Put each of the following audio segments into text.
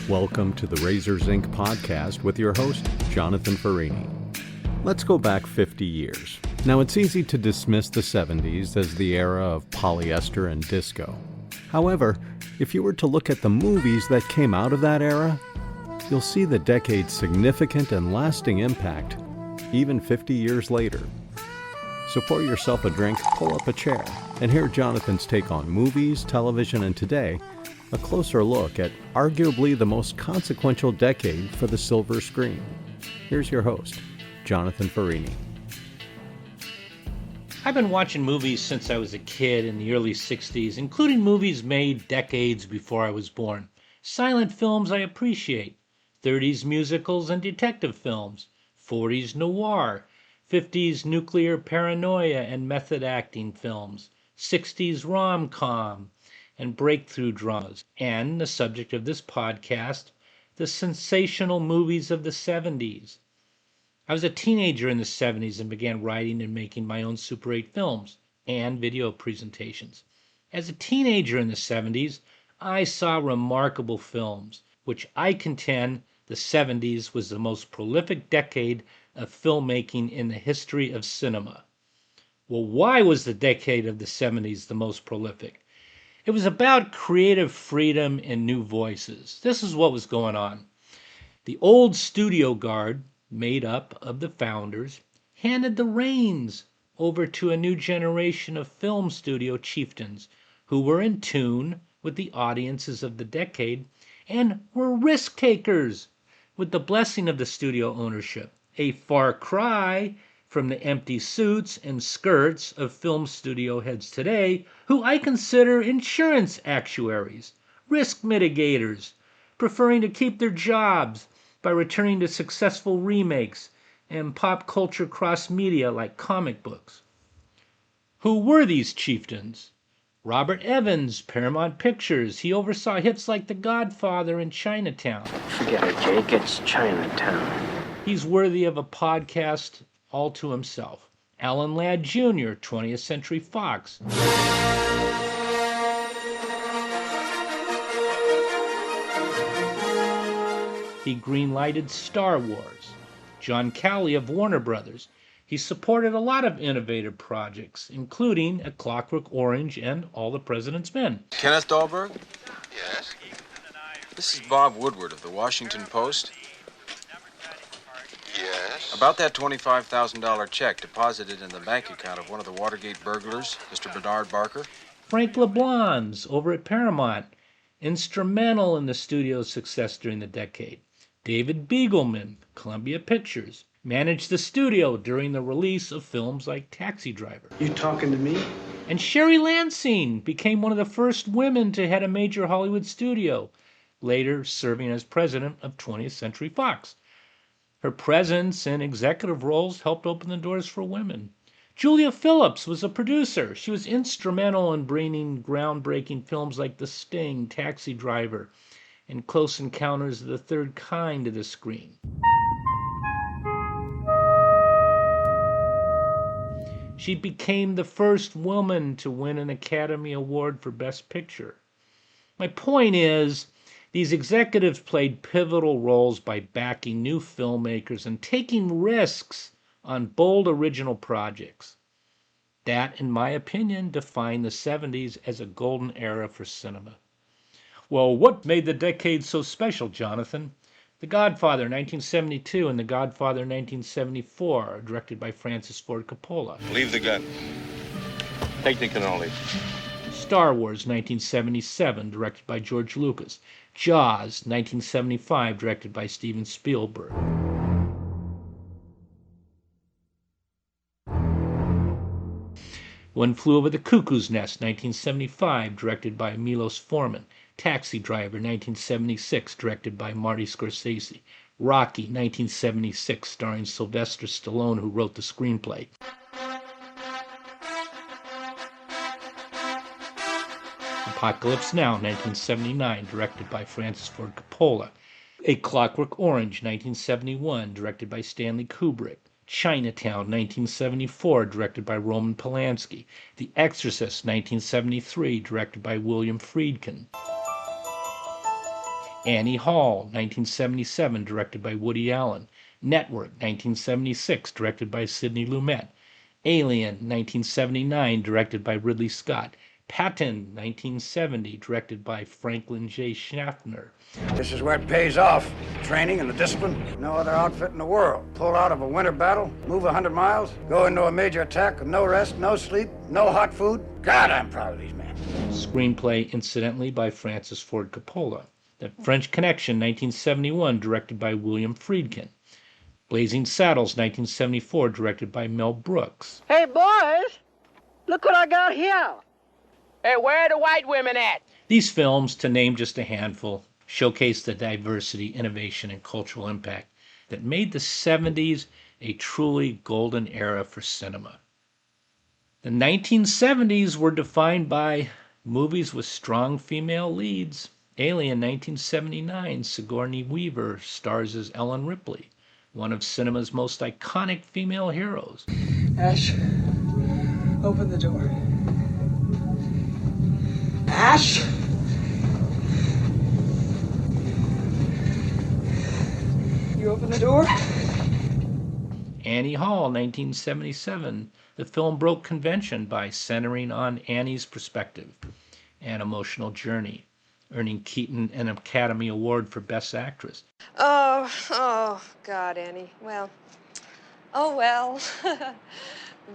Welcome to the Razors Inc. podcast with your host, Jonathan Farini. Let's go back 50 years. Now, it's easy to dismiss the 70s as the era of polyester and disco. However, if you were to look at the movies that came out of that era, you'll see the decade's significant and lasting impact, even 50 years later. So pour yourself a drink, pull up a chair, and hear Jonathan's take on movies, television, and today, a closer look at arguably the most consequential decade for the silver screen. Here's your host, Jonathan Farini. I've been watching movies since I was a kid in the early 60s, including movies made decades before I was born. Silent films I appreciate, 30s musicals and detective films, 40s noir, 50s nuclear paranoia and method acting films, 60s rom-com, and breakthrough dramas, and the subject of this podcast, the sensational movies of the 70s. I was a teenager in the 70s and began writing and making my own Super 8 films and video presentations. As a teenager in the 70s, I saw remarkable films, which I contend the 70s was the most prolific decade of filmmaking in the history of cinema. Well, why was the decade of the 70s the most prolific? It was about creative freedom and new voices. This is what was going on. The old studio guard, made up of the founders, handed the reins over to a new generation of film studio chieftains who were in tune with the audiences of the decade and were risk takers with the blessing of the studio ownership. A far cry from the empty suits and skirts of film studio heads today, who I consider insurance actuaries, risk mitigators, preferring to keep their jobs by returning to successful remakes and pop culture cross-media like comic books. Who were these chieftains? Robert Evans, Paramount Pictures. He oversaw hits like The Godfather and Chinatown. Forget it, Jake. It's Chinatown. He's worthy of a podcast all to himself. Alan Ladd Jr., 20th Century Fox. He greenlighted Star Wars. John Cowley of Warner Brothers. He supported a lot of innovative projects, including A Clockwork Orange and All the President's Men. Kenneth Dahlberg? Yes? This is Bob Woodward of the Washington Post. Yes? About that $25,000 check deposited in the bank account of one of the Watergate burglars, Mr. Bernard Barker. Frank LeBlanc over at Paramount, instrumental in the studio's success during the decade. David Beagleman, Columbia Pictures, managed the studio during the release of films like Taxi Driver. You talking to me? And Sherry Lansing became one of the first women to head a major Hollywood studio, later serving as president of 20th Century Fox. Her presence in executive roles helped open the doors for women. Julia Phillips was a producer. She was instrumental in bringing groundbreaking films like The Sting, Taxi Driver, and Close Encounters of the Third Kind to the screen. She became the first woman to win an Academy Award for Best Picture. My point is, these executives played pivotal roles by backing new filmmakers and taking risks on bold original projects. That, in my opinion, defined the 70s as a golden era for cinema. Well, what made the decade so special, Jonathan? The Godfather, 1972, and The Godfather, 1974, directed by Francis Ford Coppola. Leave the gun. Take the cannoli. Star Wars, 1977, directed by George Lucas. Jaws, 1975, directed by Steven Spielberg. One Flew Over the Cuckoo's Nest, 1975, directed by Milos Forman. Taxi Driver, 1976, directed by Marty Scorsese. Rocky, 1976, starring Sylvester Stallone, who wrote the screenplay. Apocalypse Now, 1979, directed by Francis Ford Coppola. A Clockwork Orange, 1971, directed by Stanley Kubrick. Chinatown, 1974, directed by Roman Polanski. The Exorcist, 1973, directed by William Friedkin. Annie Hall, 1977, directed by Woody Allen. Network, 1976, directed by Sidney Lumet. Alien, 1979, directed by Ridley Scott. Patton, 1970, directed by Franklin J. Schaffner. This is where it pays off. Training and the discipline. No other outfit in the world. Pull out of a winter battle, move 100 miles, go into a major attack with no rest, no sleep, no hot food. God, I'm proud of these men. Screenplay, incidentally, by Francis Ford Coppola. The French Connection, 1971, directed by William Friedkin. Blazing Saddles, 1974, directed by Mel Brooks. Hey, boys, look what I got here. Hey, where are the white women at? These films, to name just a handful, showcase the diversity, innovation, and cultural impact that made the 70s a truly golden era for cinema. The 1970s were defined by movies with strong female leads. Alien, 1979, Sigourney Weaver stars as Ellen Ripley, one of cinema's most iconic female heroes. Ash, open the door. Ash! You open the door? Annie Hall, 1977. The film broke convention by centering on Annie's perspective and emotional journey, earning Keaton an Academy Award for Best Actress. Oh, God, Annie. Well,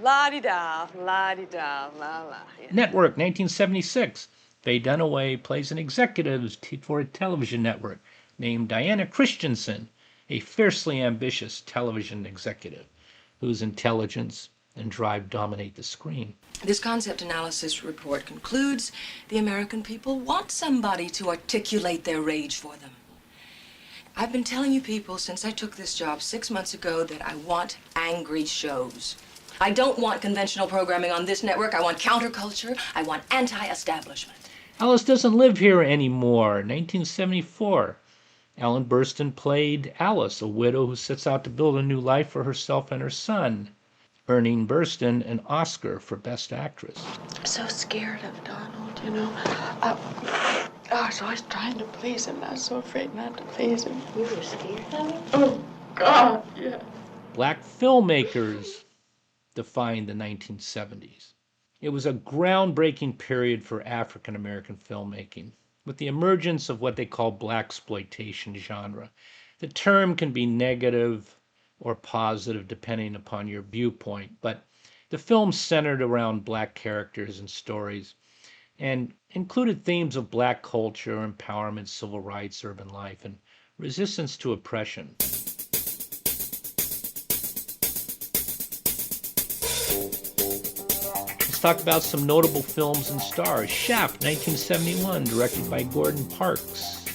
la-di-da, la-di-da, la-la. Yeah. Network, 1976. Faye Dunaway plays an executive for a television network named Diana Christensen, a fiercely ambitious television executive whose intelligence and drive dominate the screen. This concept analysis report concludes the American people want somebody to articulate their rage for them. I've been telling you people since I took this job 6 months ago that I want angry shows. I don't want conventional programming on this network. I want counterculture. I want anti-establishment. Alice doesn't live here anymore. 1974. Ellen Burstyn played Alice, a widow who sets out to build a new life for herself and her son, earning Burstyn an Oscar for Best Actress. I'm so scared of Donald, you know. I was always trying to please him. I was so afraid not to please him. You were scared of him? Oh, God, yeah. Black filmmakers defined the 1970s. It was a groundbreaking period for African American filmmaking, with the emergence of what they call blaxploitation genre. The term can be negative or positive depending upon your viewpoint, but the film centered around black characters and stories and included themes of black culture, empowerment, civil rights, urban life, and resistance to oppression. Let's talk about some notable films and stars. Shaft, 1971, directed by Gordon Parks,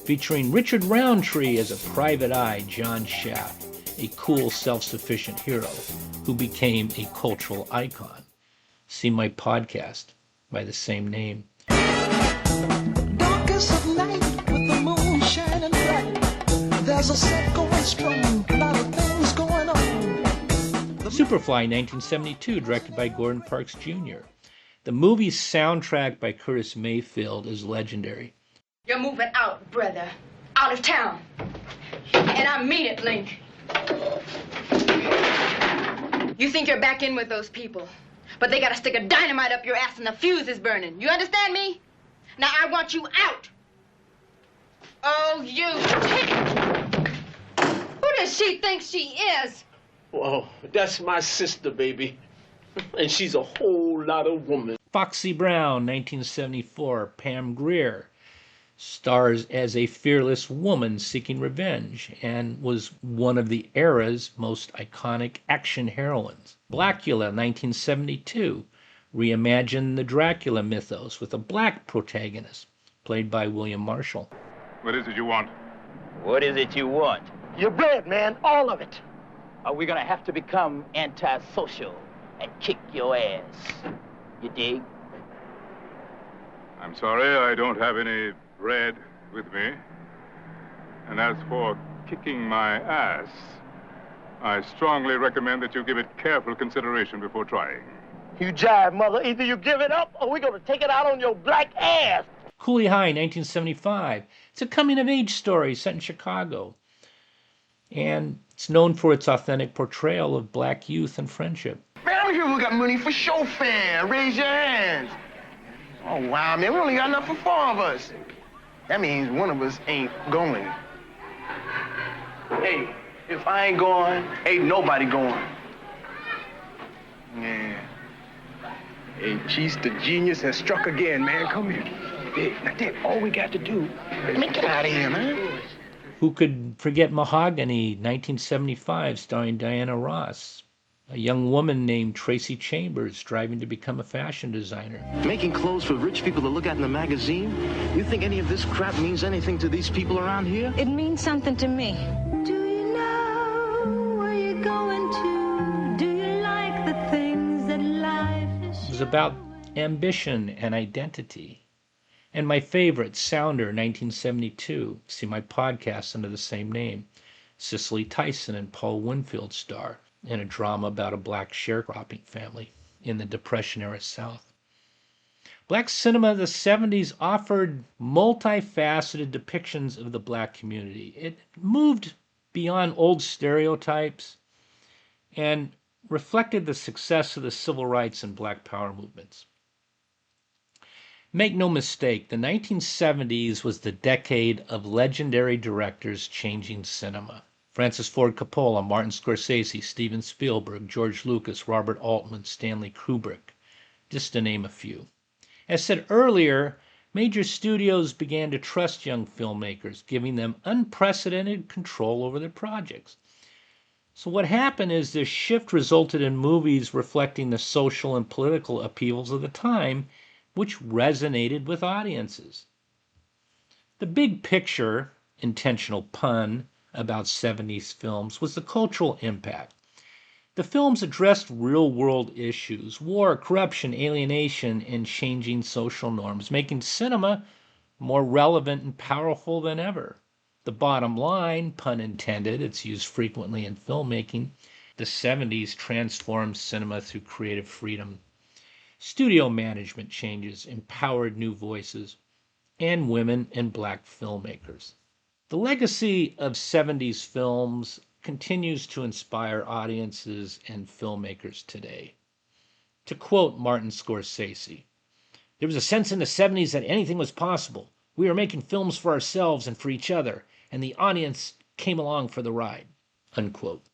featuring Richard Roundtree as a private eye, John Shaft, a cool, self-sufficient hero who became a cultural icon. See my podcast by the same name. Darkest of night with the moon shining bright. There's a set going strong, a lot of things going on. Superfly, 1972, directed by Gordon Parks Jr. The movie's soundtrack by Curtis Mayfield is legendary. You're moving out, brother. Out of town. And I mean it, Link. You think you're back in with those people, but they gotta stick a dynamite up your ass and the fuse is burning. You understand me? Now I want you out. Oh, you. Who does she think she is? Whoa, that's my sister, baby. And she's a whole lot of woman. Foxy Brown, 1974, Pam Grier stars as a fearless woman seeking revenge and was one of the era's most iconic action heroines. Blackula, 1972, reimagined the Dracula mythos with a black protagonist, played by William Marshall. What is it you want? What is it you want? Your bread, man, all of it. Are we gonna have to become antisocial and kick your ass? You dig? I'm sorry, I don't have any bread with me. And as for kicking my ass, I strongly recommend that you give it careful consideration before trying. You jive, mother. Either you give it up or we're gonna take it out on your black ass. Cooley High, 1975. It's a coming-of-age story set in Chicago. And it's known for its authentic portrayal of black youth and friendship. Man, how many people got money for show fan? Raise your hands. Oh, wow, man, we only got enough for 4 of us. That means one of us ain't going. Hey, if I ain't going, ain't nobody going. Yeah. Hey, Cheese the genius has struck again, man. Come here. Dick, all we got to do is get out of here, man. Who could forget Mahogany, 1975, starring Diana Ross? A young woman named Tracy Chambers striving to become a fashion designer. Making clothes for rich people to look at in the magazine? You think any of this crap means anything to these people around here? It means something to me. Do you know where you're going to? Do you like the things that life is? It was about ambition and identity. And my favorite, Sounder, 1972. See my podcast under the same name. Cicely Tyson and Paul Winfield star in a drama about a black sharecropping family in the Depression-era South. Black cinema of the 70s offered multifaceted depictions of the black community. It moved beyond old stereotypes and reflected the success of the civil rights and black power movements. Make no mistake, the 1970s was the decade of legendary directors changing cinema. Francis Ford Coppola, Martin Scorsese, Steven Spielberg, George Lucas, Robert Altman, Stanley Kubrick, just to name a few. As said earlier, major studios began to trust young filmmakers, giving them unprecedented control over their projects. So what happened is this shift resulted in movies reflecting the social and political upheavals of the time, which resonated with audiences. The big picture, intentional pun, about 70s films was the cultural impact. The films addressed real-world issues, war, corruption, alienation, and changing social norms, making cinema more relevant and powerful than ever. The bottom line, pun intended, it's used frequently in filmmaking, the 70s transformed cinema through creative freedom. Studio management changes empowered new voices and women and black filmmakers. The legacy of 70s films continues to inspire audiences and filmmakers today. To quote Martin Scorsese, "There was a sense in the 70s that anything was possible. We were making films for ourselves and for each other, and the audience came along for the ride." Unquote.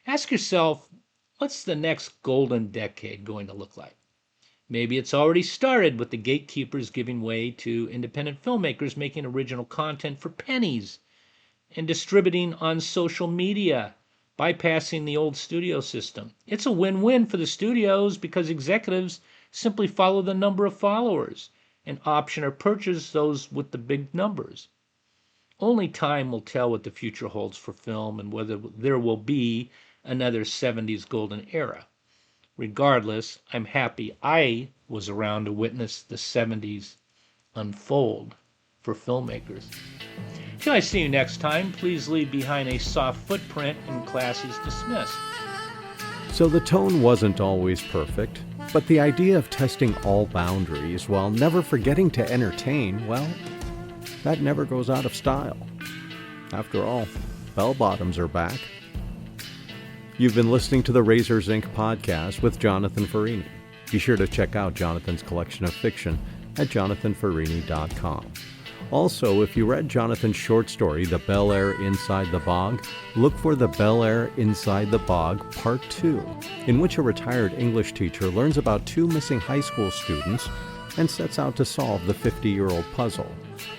Ask yourself, what's the next golden decade going to look like? Maybe it's already started with the gatekeepers giving way to independent filmmakers making original content for pennies and distributing on social media, bypassing the old studio system. It's a win-win for the studios because executives simply follow the number of followers and option or purchase those with the big numbers. Only time will tell what the future holds for film and whether there will be another 70s golden era. Regardless, I'm happy I was around to witness the 70s unfold for filmmakers. Till I see you next time, please leave behind a soft footprint and class is dismissed. So the tone wasn't always perfect, but the idea of testing all boundaries while never forgetting to entertain, well, that never goes out of style. After all, bell-bottoms are back. You've been listening to the Razors Inc. podcast with Jonathan Farini. Be sure to check out Jonathan's collection of fiction at jonathanfarini.com. Also, if you read Jonathan's short story, The Bel Air Inside the Bog, look for The Bel Air Inside the Bog Part 2, in which a retired English teacher learns about 2 missing high school students and sets out to solve the 50-year-old puzzle.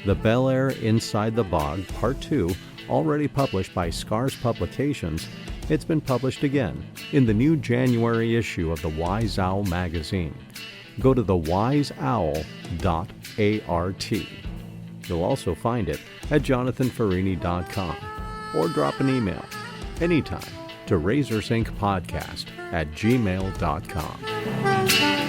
The Bel Air Inside the Bog Part 2, already published by Scars Publications, it's been published again in the new January issue of the Wise Owl magazine. Go to thewiseowl.art. You'll also find it at jonathanfarini.com or drop an email anytime to razorsyncpodcast@gmail.com.